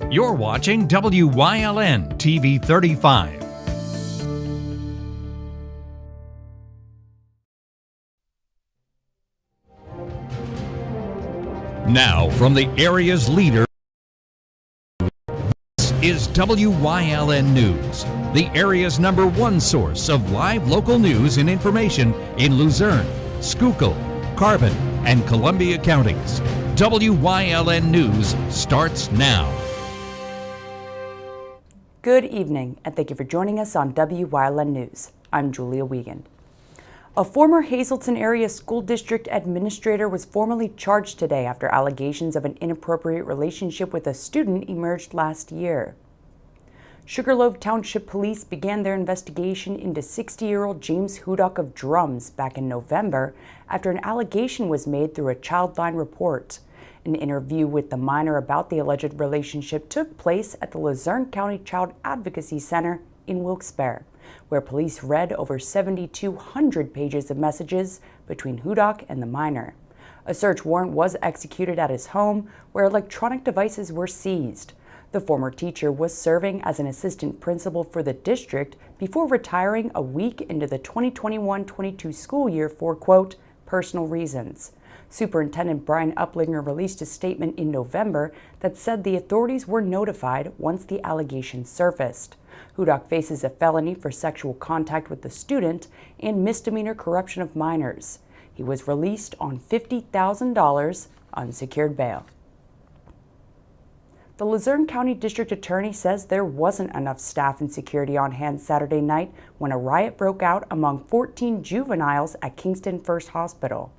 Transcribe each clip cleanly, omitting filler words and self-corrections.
You're watching WYLN TV 35. Now, from the area's leader, this is WYLN News, the area's #1 source of live local news and information in Luzerne, Schuylkill, Carbon, and Columbia counties. WYLN News starts now. Good evening, and thank you for joining us on WYLN News. I'm Julia Wiegand. A former Hazleton area school district administrator was formally charged today after allegations of an inappropriate relationship with a student emerged last year. Sugarloaf Township Police began their investigation into 60-year-old James Hudock of Drums back in November after an allegation was made through a Childline report. An interview with the minor about the alleged relationship took place at the Luzerne County Child Advocacy Center in Wilkes-Barre, where police read over 7,200 pages of messages between Hudock and the minor. A search warrant was executed at his home, where electronic devices were seized. The former teacher was serving as an assistant principal for the district before retiring a week into the 2021-22 school year for, quote, personal reasons. Superintendent Brian Uplinger released a statement in November that said the authorities were notified once the allegations surfaced. Hudock faces a felony for sexual contact with the student and misdemeanor corruption of minors. He was released on $50,000 unsecured bail. The Luzerne County District Attorney says there wasn't enough staff and security on hand Saturday night when a riot broke out among 14 juveniles at Kingston First Hospital.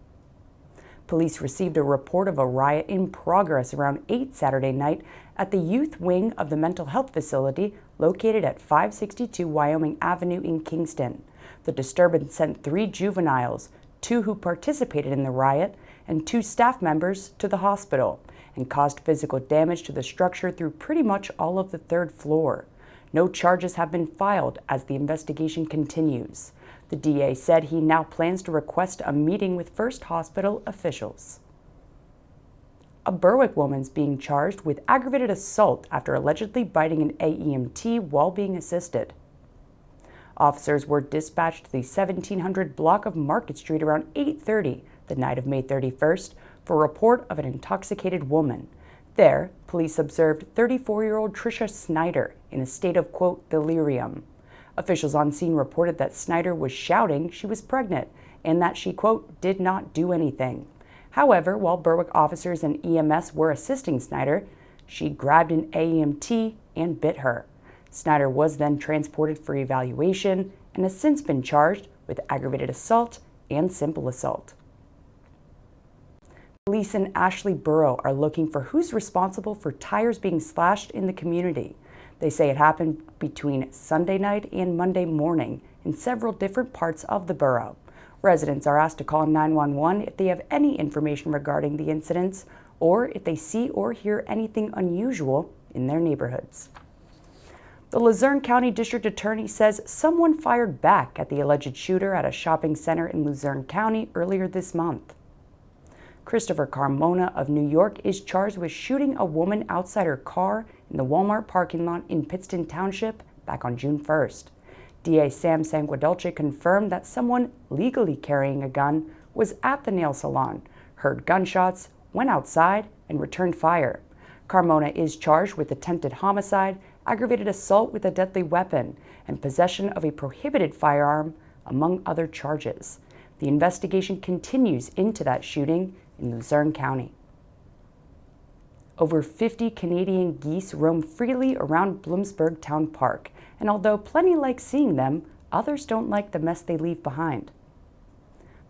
Police received a report of a riot in progress around 8 Saturday night at the youth wing of the mental health facility located at 562 Wyoming Avenue in Kingston. The disturbance sent 3 juveniles, 2 who participated in the riot, and 2 staff members to the hospital, and caused physical damage to the structure through pretty much all of the 3rd floor. No charges have been filed as the investigation continues. The DA said he now plans to request a meeting with First Hospital officials. A Berwick woman's being charged with aggravated assault after allegedly biting an AEMT while being assisted. Officers were dispatched to the 1700 block of Market Street around 8:30 the night of May 31st for a report of an intoxicated woman. There, police observed 34-year-old Tricia Snyder in a state of, quote, delirium. Officials on scene reported that Snyder was shouting she was pregnant and that she, quote, did not do anything. However, while Berwick officers and EMS were assisting Snyder, she grabbed an AEMT and bit her. Snyder was then transported for evaluation and has since been charged with aggravated assault and simple assault. Police in Ashley Borough are looking for who's responsible for tires being slashed in the community. They say it happened between Sunday night and Monday morning in several different parts of the borough. Residents are asked to call 911 if they have any information regarding the incidents or if they see or hear anything unusual in their neighborhoods. The Luzerne County District Attorney says someone fired back at the alleged shooter at a shopping center in Luzerne County earlier this month. Christopher Carmona of New York is charged with shooting a woman outside her car in the Walmart parking lot in Pittston Township back on June 1st. DA Sam Sanguadulce confirmed that someone legally carrying a gun was at the nail salon, heard gunshots, went outside, and returned fire. Carmona is charged with attempted homicide, aggravated assault with a deadly weapon, and possession of a prohibited firearm, among other charges. The investigation continues into that shooting in Luzerne County. Over 50 Canadian geese roam freely around Bloomsburg Town Park, and although plenty like seeing them, others don't like the mess they leave behind.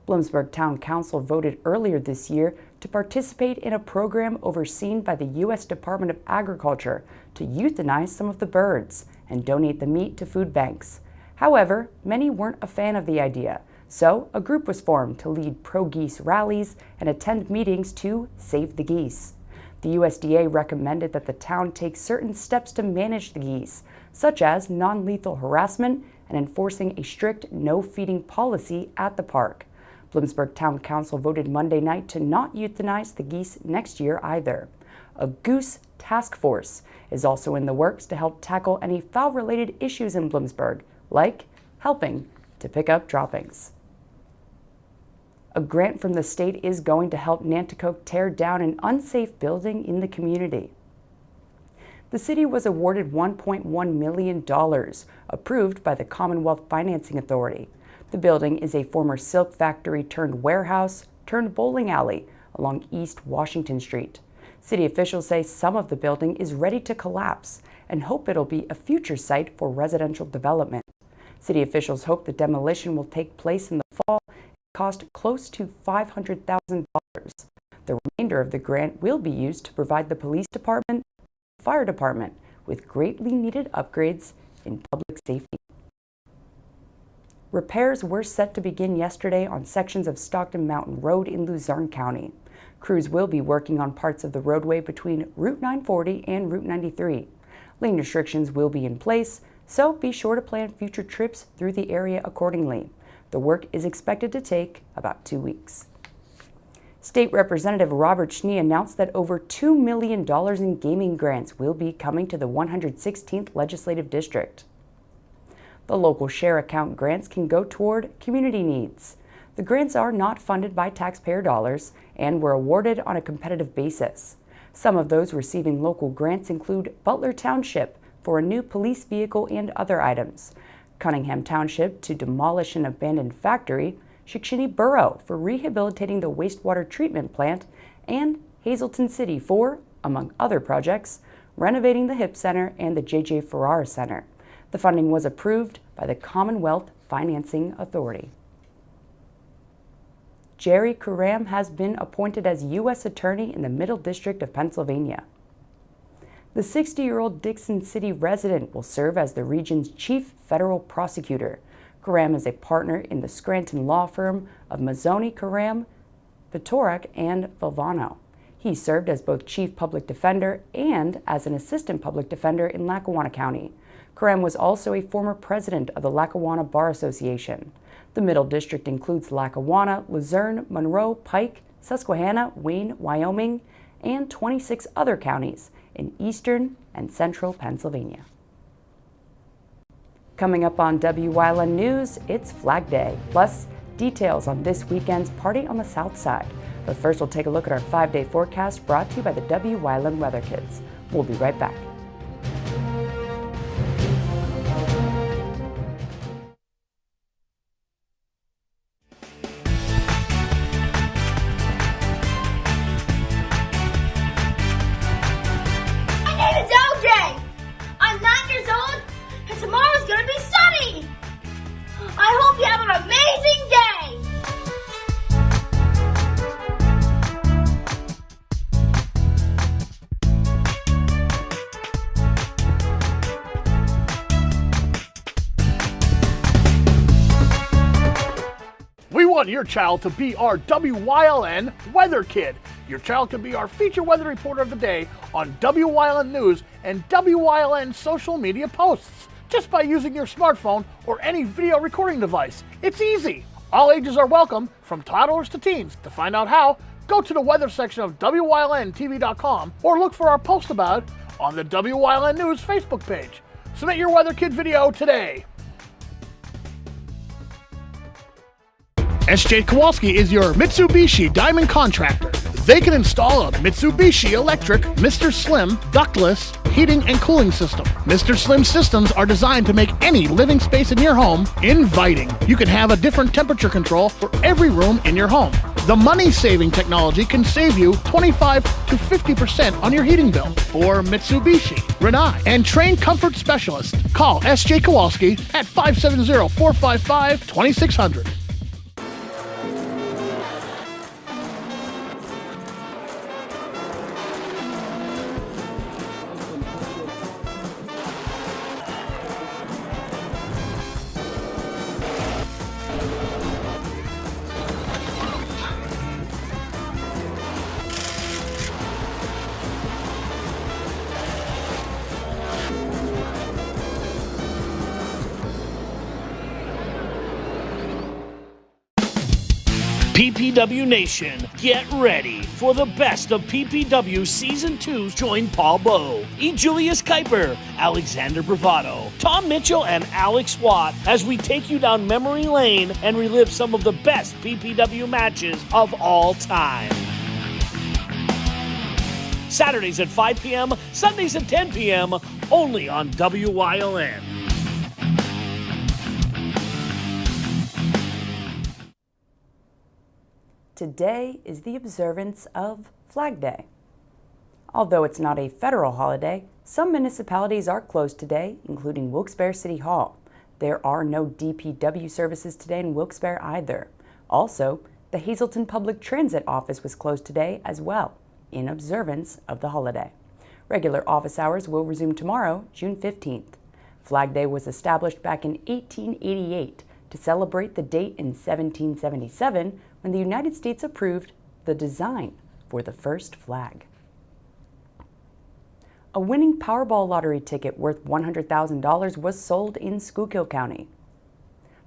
Bloomsburg Town Council voted earlier this year to participate in a program overseen by the U.S. Department of Agriculture to euthanize some of the birds and donate the meat to food banks. However, many weren't a fan of the idea, so a group was formed to lead pro-geese rallies and attend meetings to save the geese. The USDA recommended that the town take certain steps to manage the geese, such as non-lethal harassment and enforcing a strict no-feeding policy at the park. Bloomsburg Town Council voted Monday night to not euthanize the geese next year either. A goose task force is also in the works to help tackle any foul-related issues in Bloomsburg, like helping to pick up droppings. A grant from the state is going to help Nanticoke tear down an unsafe building in the community. The city was awarded $1.1 million, approved by the Commonwealth Financing Authority. The building is a former silk factory turned warehouse turned bowling alley along East Washington Street. City officials say some of the building is ready to collapse and hope it'll be a future site for residential development. City officials hope the demolition will take place in the fall and cost close to $500,000. The remainder of the grant will be used to provide the police department and fire department with greatly needed upgrades in public safety. Repairs were set to begin yesterday on sections of Stockton Mountain Road in Luzerne County. Crews will be working on parts of the roadway between Route 940 and Route 93. Lane restrictions will be in place, so be sure to plan future trips through the area accordingly. The work is expected to take about 2 weeks. State Representative Robert Schnee announced that over $2 million in gaming grants will be coming to the 116th Legislative District. The local share account grants can go toward community needs. The grants are not funded by taxpayer dollars and were awarded on a competitive basis. Some of those receiving local grants include Butler Township for a new police vehicle and other items, Cunningham Township to demolish an abandoned factory, Shikshini Borough for rehabilitating the wastewater treatment plant, and Hazleton City for, among other projects, renovating the HIP Center and the J.J. Farrar Center. The funding was approved by the Commonwealth Financing Authority. Jerry Kuram has been appointed as U.S. Attorney in the Middle District of Pennsylvania. The 60-year-old Dixon City resident will serve as the region's chief federal prosecutor. Kuram is a partner in the Scranton law firm of Mazzoni, Kuram, Pitorak, and Valvano. He served as both chief public defender and as an assistant public defender in Lackawanna County. Kuram was also a former president of the Lackawanna Bar Association. The Middle District includes Lackawanna, Luzerne, Monroe, Pike, Susquehanna, Wayne, Wyoming, and 26 other counties in eastern and central Pennsylvania. Coming up on Wyln News, it's Flag Day, plus details on this weekend's party on the South Side. But first, we'll take a look at our 5-day forecast brought to you by the Wyln Weather Kids. We'll be right back. We want your child to be our Wyln Weather Kid. Your child can be our feature weather reporter of the day on Wyln News and Wyln social media posts just by using your smartphone or any video recording device. It's easy. All ages are welcome, from toddlers to teens. To find out how, go to the weather section of WYLNTV.com or look for our post about it on the Wyln News Facebook page. Submit your Weather Kid video today. SJ Kowalski is your Mitsubishi Diamond Contractor. They can install a Mitsubishi electric Mr. Slim ductless heating and cooling system. Mr. Slim systems are designed to make any living space in your home inviting. You can have a different temperature control for every room in your home. The money-saving technology can save you 25 to 50% on your heating bill. For Mitsubishi, Rinnai, and trained comfort specialists, call SJ Kowalski at 570-455-2600. PPW Nation, get ready for the best of PPW Season 2. Join Paul Bowe, E. Julius Kuiper, Alexander Bravado, Tom Mitchell, and Alex Watt as we take you down memory lane and relive some of the best PPW matches of all time. Saturdays at 5 p.m., Sundays at 10 p.m., only on WYLN. Today is the observance of Flag Day. Although it's not a federal holiday, some municipalities are closed today, including Wilkes-Barre City Hall. There are no DPW services today in Wilkes-Barre either. Also, the Hazleton Public Transit Office was closed today as well, in observance of the holiday. Regular office hours will resume tomorrow, June 15th. Flag Day was established back in 1888 to celebrate the date in 1777 when the United States approved the design for the first flag. A winning Powerball lottery ticket worth $100,000 was sold in Schuylkill County.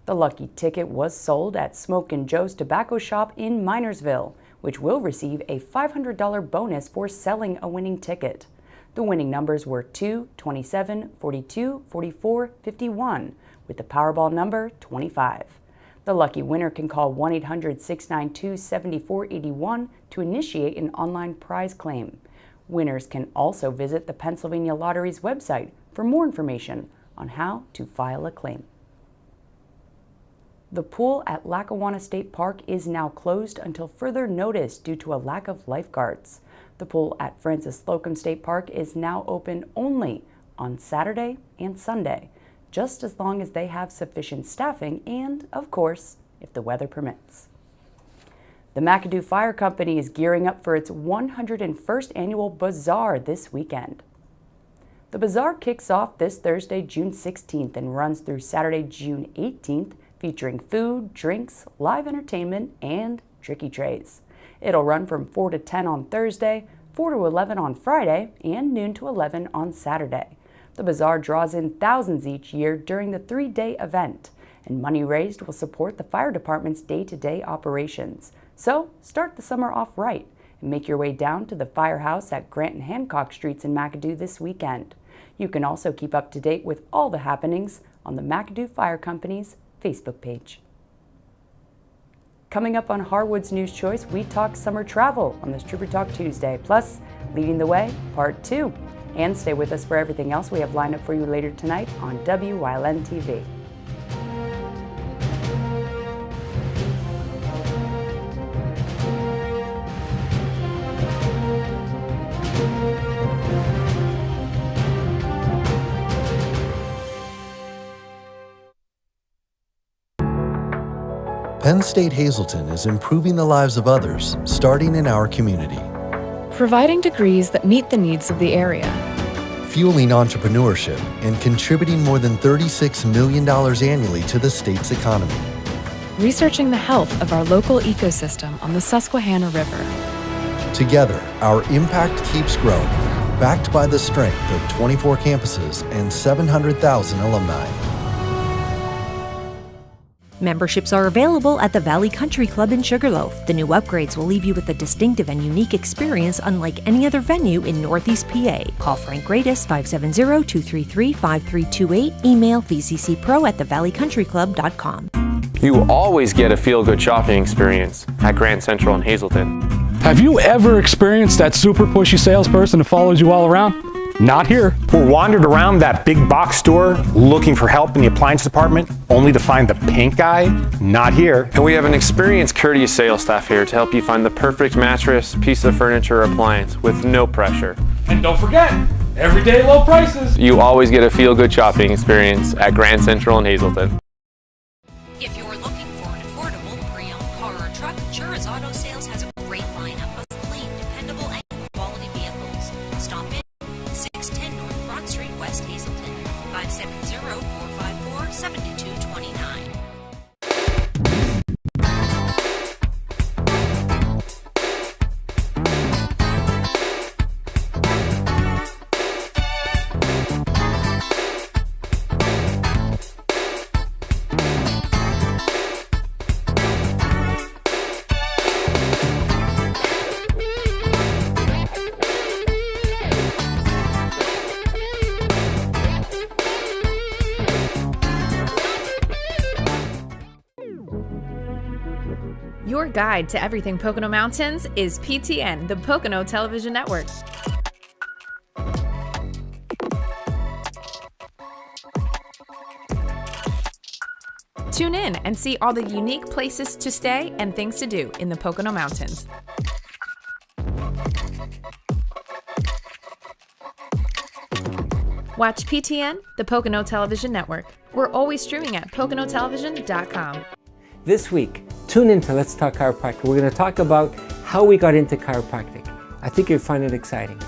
The lucky ticket was sold at Smoke and Joe's Tobacco Shop in Minersville, which will receive a $500 bonus for selling a winning ticket. The winning numbers were 2, 27, 42, 44, 51, with the Powerball number 25. The lucky winner can call 1-800-692-7481 to initiate an online prize claim. Winners can also visit the Pennsylvania Lottery's website for more information on how to file a claim. The pool at Lackawanna State Park is now closed until further notice due to a lack of lifeguards. The pool at Francis Slocum State Park is now open only on Saturday and Sunday, just as long as they have sufficient staffing and, of course, if the weather permits. The McAdoo Fire Company is gearing up for its 101st annual bazaar this weekend. The bazaar kicks off this Thursday, June 16th and runs through Saturday, June 18th, featuring food, drinks, live entertainment, and tricky trays. It'll run from 4 to 10 on Thursday, 4 to 11 on Friday, and noon to 11 on Saturday. The bazaar draws in thousands each year during the 3-day event, and money raised will support the fire department's day-to-day operations. So start the summer off right and make your way down to the firehouse at Grant and Hancock Streets in McAdoo this weekend. You can also keep up to date with all the happenings on the McAdoo Fire Company's Facebook page. Coming up on Harwood's News Choice, we talk summer travel on this Trooper Talk Tuesday, plus Leading the Way, Part 2. And stay with us for everything else we have lined up for you later tonight on WYLN TV. Penn State Hazleton is improving the lives of others, starting in our community. Providing degrees that meet the needs of the area. Fueling entrepreneurship and contributing more than $36 million annually to the state's economy. Researching the health of our local ecosystem on the Susquehanna River. Together, our impact keeps growing, backed by the strength of 24 campuses and 700,000 alumni. Memberships are available at the Valley Country Club in Sugarloaf. The new upgrades will leave you with a distinctive and unique experience unlike any other venue in Northeast PA. Call Frank Gradis 570-233-5328. Email vccpro@thevalleycountryclub.com. You always get a feel-good shopping experience at Grand Central in Hazleton. Have you ever experienced that super pushy salesperson that follows you all around? Not here. Or wandered around that big box store looking for help in the appliance department, only to find the pink guy? Not here. And we have an experienced, courteous sales staff here to help you find the perfect mattress, piece of furniture, or appliance with no pressure. And don't forget, everyday low prices. You always get a feel-good shopping experience at Grand Central in Hazleton. If you're looking for an affordable pre-owned car or truck, Chura's Auto Sales has a great lineup of clean, dependable, and quality vehicles. Stop in 610 North Broad Street, West Hazleton, 570-454-7229. Your guide to everything Pocono Mountains is PTN, the Pocono Television Network. Tune in and see all the unique places to stay and things to do in the Pocono Mountains. Watch PTN, the Pocono Television Network. We're always streaming at PoconoTelevision.com. This week, tune in to Let's Talk Chiropractic. We're going to talk about how we got into chiropractic. I think you'll find it exciting.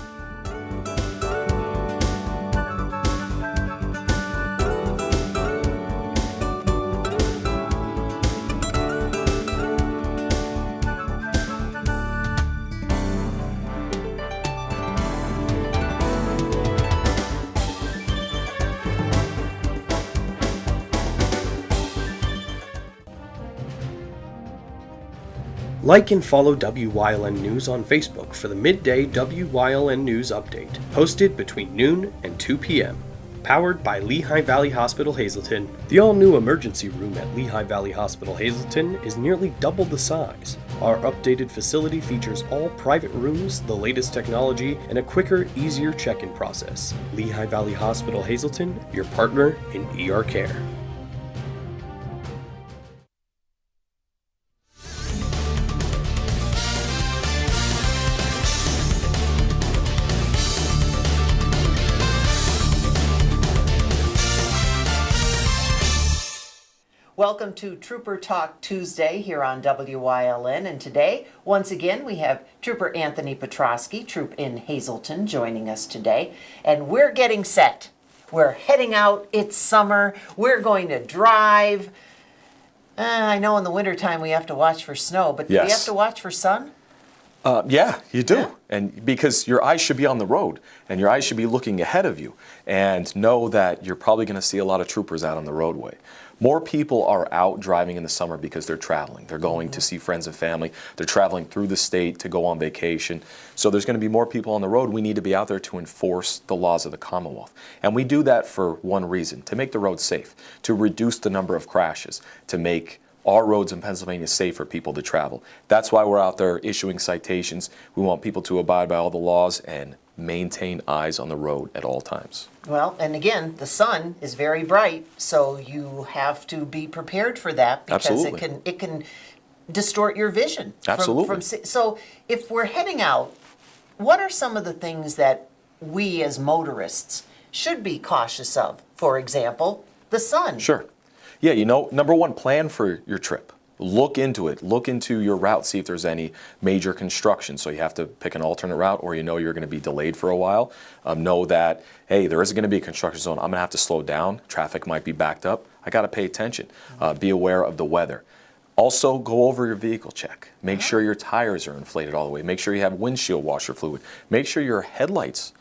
Like and follow WYLN News on Facebook for the midday WYLN News update, posted between noon and 2 p.m. Powered by Lehigh Valley Hospital Hazleton, the all-new emergency room at Lehigh Valley Hospital Hazleton is nearly double the size. Our updated facility features all private rooms, the latest technology, and a quicker, easier check-in process. Lehigh Valley Hospital Hazleton, your partner in ER care. Welcome to Trooper Talk Tuesday here on WYLN, and today, once again, we have Trooper Anthony Petrosky, Troop in Hazleton, joining us today, and we're getting set. We're heading out, it's summer, we're going to drive. I know in the wintertime we have to watch for snow, but do we have to watch for sun? Yeah, you do. Yeah. And because your eyes should be on the road and your eyes should be looking ahead of you, and know that you're probably going to see a lot of troopers out on the roadway. More people are out driving in the summer because they're traveling. They're going to see friends and family. They're traveling through the state to go on vacation. So there's going to be more people on the road. We need to be out there to enforce the laws of the Commonwealth. And we do that for one reason, to make the roads safe, to reduce the number of crashes, to make our roads in Pennsylvania safe for people to travel. That's why we're out there issuing citations. We want people to abide by all the laws and maintain eyes on the road at all times. Well, and again, the sun is very bright, so you have to be prepared for that because Absolutely. it can distort your vision. Absolutely. So if we're heading out, what are some of the things that we as motorists should be cautious of? For example, the sun. Sure. Yeah, you know, number one, plan for your trip. Look into it. Look into your route. See if there's any major construction. So you have to pick an alternate route, or you know you're going to be delayed for a while. Know that, hey, there is going to be a construction zone. I'm going to have to slow down. Traffic might be backed up. I got to pay attention. Be aware of the weather. Also, go over your vehicle check. Make sure your tires are inflated all the way. Make sure you have windshield washer fluid. Make sure your headlights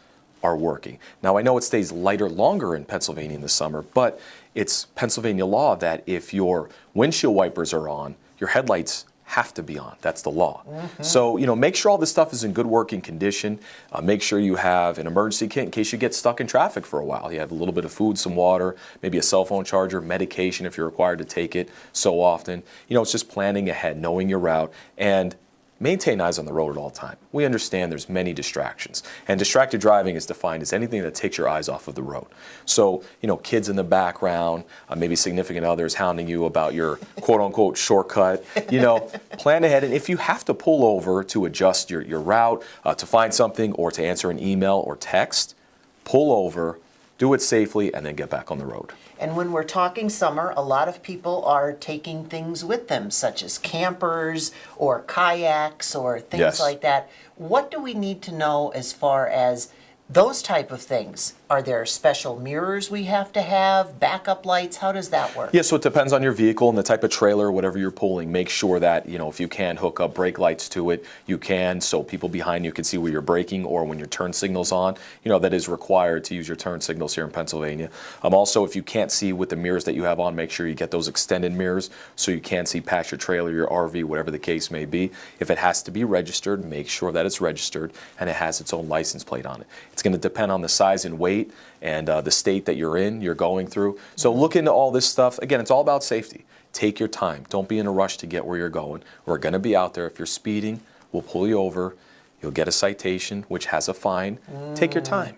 are working. Now, I know it stays lighter longer in Pennsylvania in the summer, but it's Pennsylvania law that if your windshield wipers are on, your headlights have to be on. That's the law. So, you know, make sure all this stuff is in good working condition. Make sure you have an emergency kit in case you get stuck in traffic for a while. You have a little bit of food, some water, maybe a cell phone charger, medication if you're required to take it so often. You know, it's just planning ahead, knowing your route, and maintain eyes on the road at all time. We understand there's many distractions, and distracted driving is defined as anything that takes your eyes off of the road. So, you know, kids in the background, maybe significant others hounding you about your quote-unquote shortcut, you know, plan ahead. And if you have to pull over to adjust your route, to find something, or to answer an email or text, pull over, do it safely, and then get back on the road. And when we're talking summer, a lot of people are taking things with them, such as campers or kayaks or things like that. What do we need to know as far as those type of things? Are there special mirrors we have to have, backup lights? How does that work? Yeah, so it depends on your vehicle and the type of trailer, whatever you're pulling. Make sure that, you know, if you can hook up brake lights to it, you can, so people behind you can see where you're braking, or when your turn signal's on. You know, that is required to use your turn signals here in Pennsylvania. Also, if you can't see with the mirrors that you have on, make sure you get those extended mirrors so you can see past your trailer, your RV, whatever the case may be. If it has to be registered, make sure that it's registered and it has its own license plate on it. It's It's going to depend on the size and weight and the state that you're going through. So look into all this stuff. Again, it's all about safety. Take your time. Don't be in a rush to get where you're going. We're going to be out there. If you're speeding, we'll pull you over. You'll get a citation, which has a fine. Take your time.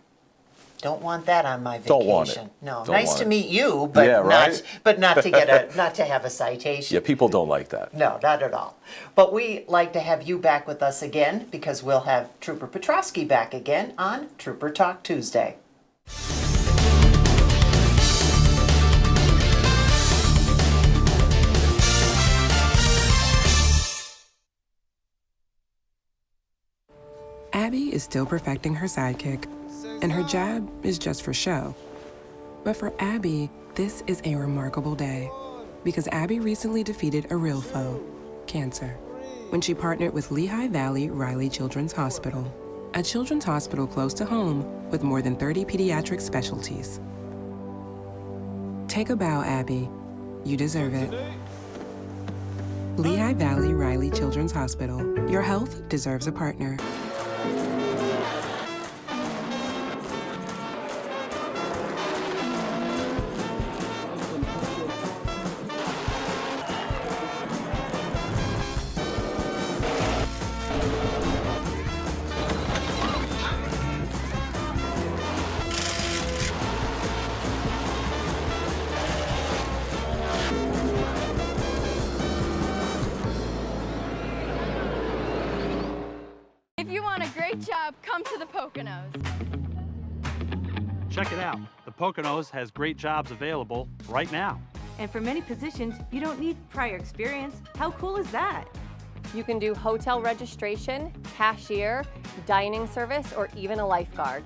Don't want that on my vacation. Don't want it. No, Don't nice want to it. meet you, but Yeah, right? not to get not to have a citation. Yeah, people don't like that. No, not at all. But we like to have you back with us again because we'll have Trooper Petrosky back again on Trooper Talk Tuesday. Abby is still perfecting her sidekick, and her jab is just for show. But for Abby, this is a remarkable day, because Abby recently defeated a real foe, cancer, when she partnered with Lehigh Valley Riley Children's Hospital, a children's hospital close to home with more than 30 pediatric specialties. Take a bow, Abby. You deserve it. Lehigh Valley Riley Children's Hospital. Your health deserves a partner. If you want a great job, come to the Poconos. Check it out. The Poconos has great jobs available right now. And for many positions, you don't need prior experience. How cool is that? You can do hotel registration, cashier, dining service, or even a lifeguard.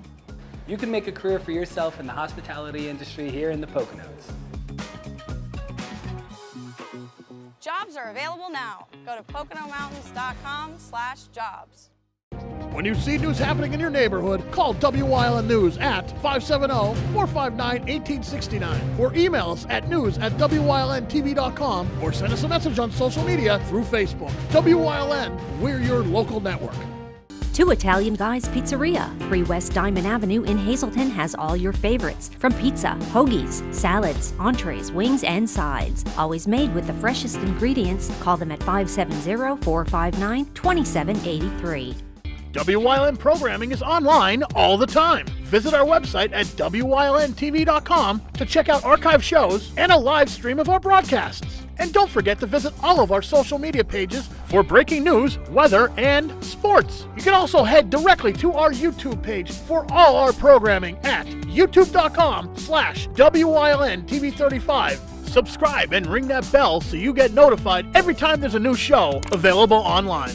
You can make a career for yourself in the hospitality industry here in the Poconos. Jobs are available now. Go to PoconoMountains.com/jobs. When you see news happening in your neighborhood, call WYLN News at 570-459-1869 or email us at news@WYLNTV.com or send us a message on social media through Facebook. WYLN, we're your local network. Two Italian Guys Pizzeria. 3 West Diamond Avenue in Hazleton has all your favorites, from pizza, hoagies, salads, entrees, wings, and sides. Always made with the freshest ingredients. Call them at 570-459-2783. WYLN programming is online all the time. Visit our website at WYLNTV.com to check out archive shows and a live stream of our broadcasts. And don't forget to visit all of our social media pages for breaking news, weather, and sports. You can also head directly to our YouTube page for all our programming at youtube.com/WYLNTV35. Subscribe and ring that bell so you get notified every time there's a new show available online.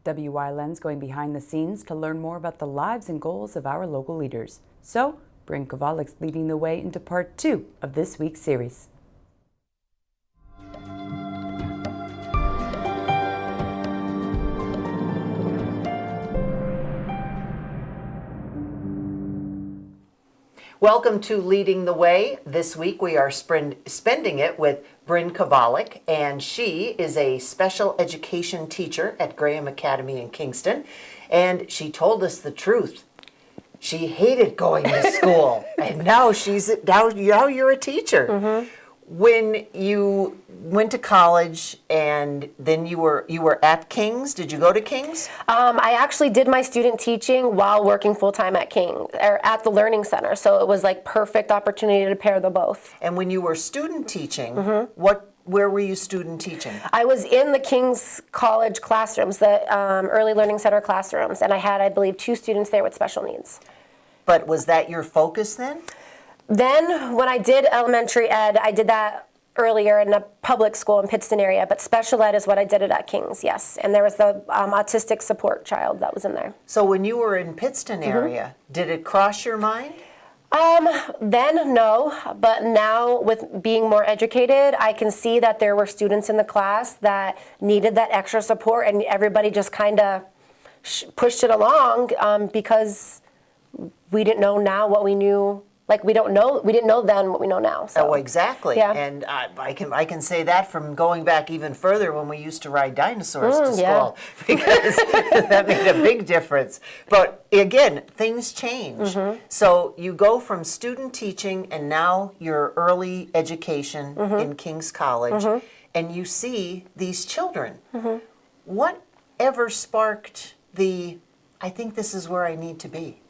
WYLN's going behind the scenes to learn more about the lives and goals of our local leaders. So, Bryn Kovalik's leading the way into part 2 of this week's series. Welcome to Leading the Way. This week we are spending it with Bryn Kovalik, and she is a special education teacher at Graham Academy in Kingston, and she told us the truth. She hated going to school, and now you're a teacher. Mm-hmm. When you went to college and then you were at King's, did you go to King's? I actually did my student teaching while working full-time at King, or at the Learning Center, so it was like perfect opportunity to pair the both. And when you were student teaching, Mm-hmm. where were you student teaching? I was in the King's College classrooms, the Early Learning Center classrooms, and I had, I believe, 2 students there with special needs. But was that your focus then? Then, when I did elementary ed, I did that earlier in a public school in Pittston area, but special ed is what I did it at King's, yes. And there was the autistic support child that was in there. So when you were in Pittston area, did it cross your mind? Then, no, but now with being more educated, I can see that there were students in the class that needed that extra support, and everybody just kind of pushed it along because we didn't know now what we knew Like we didn't know then what we know now. So. Oh, exactly. Yeah. And I can say that from going back even further when we used to ride dinosaurs to school, because that made a big difference. But again, things change. So you go from student teaching and now your early education in King's College, and you see these children. What ever sparked I think this is where I need to be?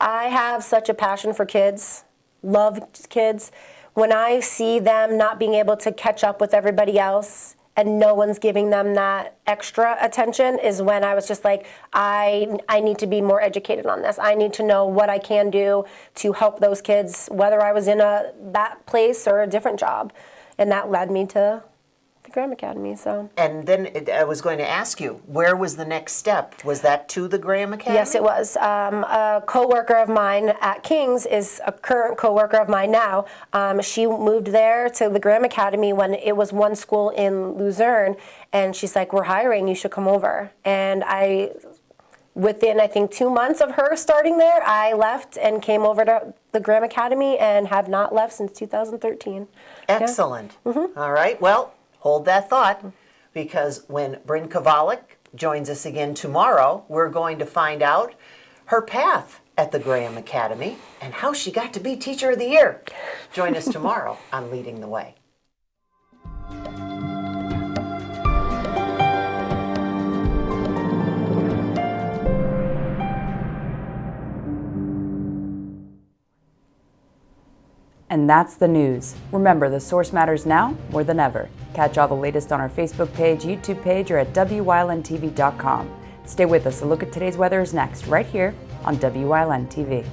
I have such a passion for kids, love kids. When I see them not being able to catch up with everybody else and no one's giving them that extra attention is when I was just like, I need to be more educated on this. I need to know what I can do to help those kids, whether I was in that place or a different job. And that led me to the Graham Academy. So. And then I was going to ask you, where was the next step? Was that to the Graham Academy? Yes, it was. A co-worker of mine at King's is a current co-worker of mine now. She moved there to the Graham Academy when it was one school in Luzerne, and she's like, we're hiring, you should come over. And within, I think, 2 months of her starting there, I left and came over to the Graham Academy and have not left since 2013. Excellent. Yeah. All right. Well, hold that thought, because when Bryn Kovalik joins us again tomorrow, we're going to find out her path at the Graham Academy and how she got to be Teacher of the Year. Join us tomorrow on Leading the Way. And that's the news. Remember, the source matters now more than ever. Catch all the latest on our Facebook page, YouTube page, or at WYLNTV.com. Stay with us. A look at today's weather is next, right here on WYLN TV.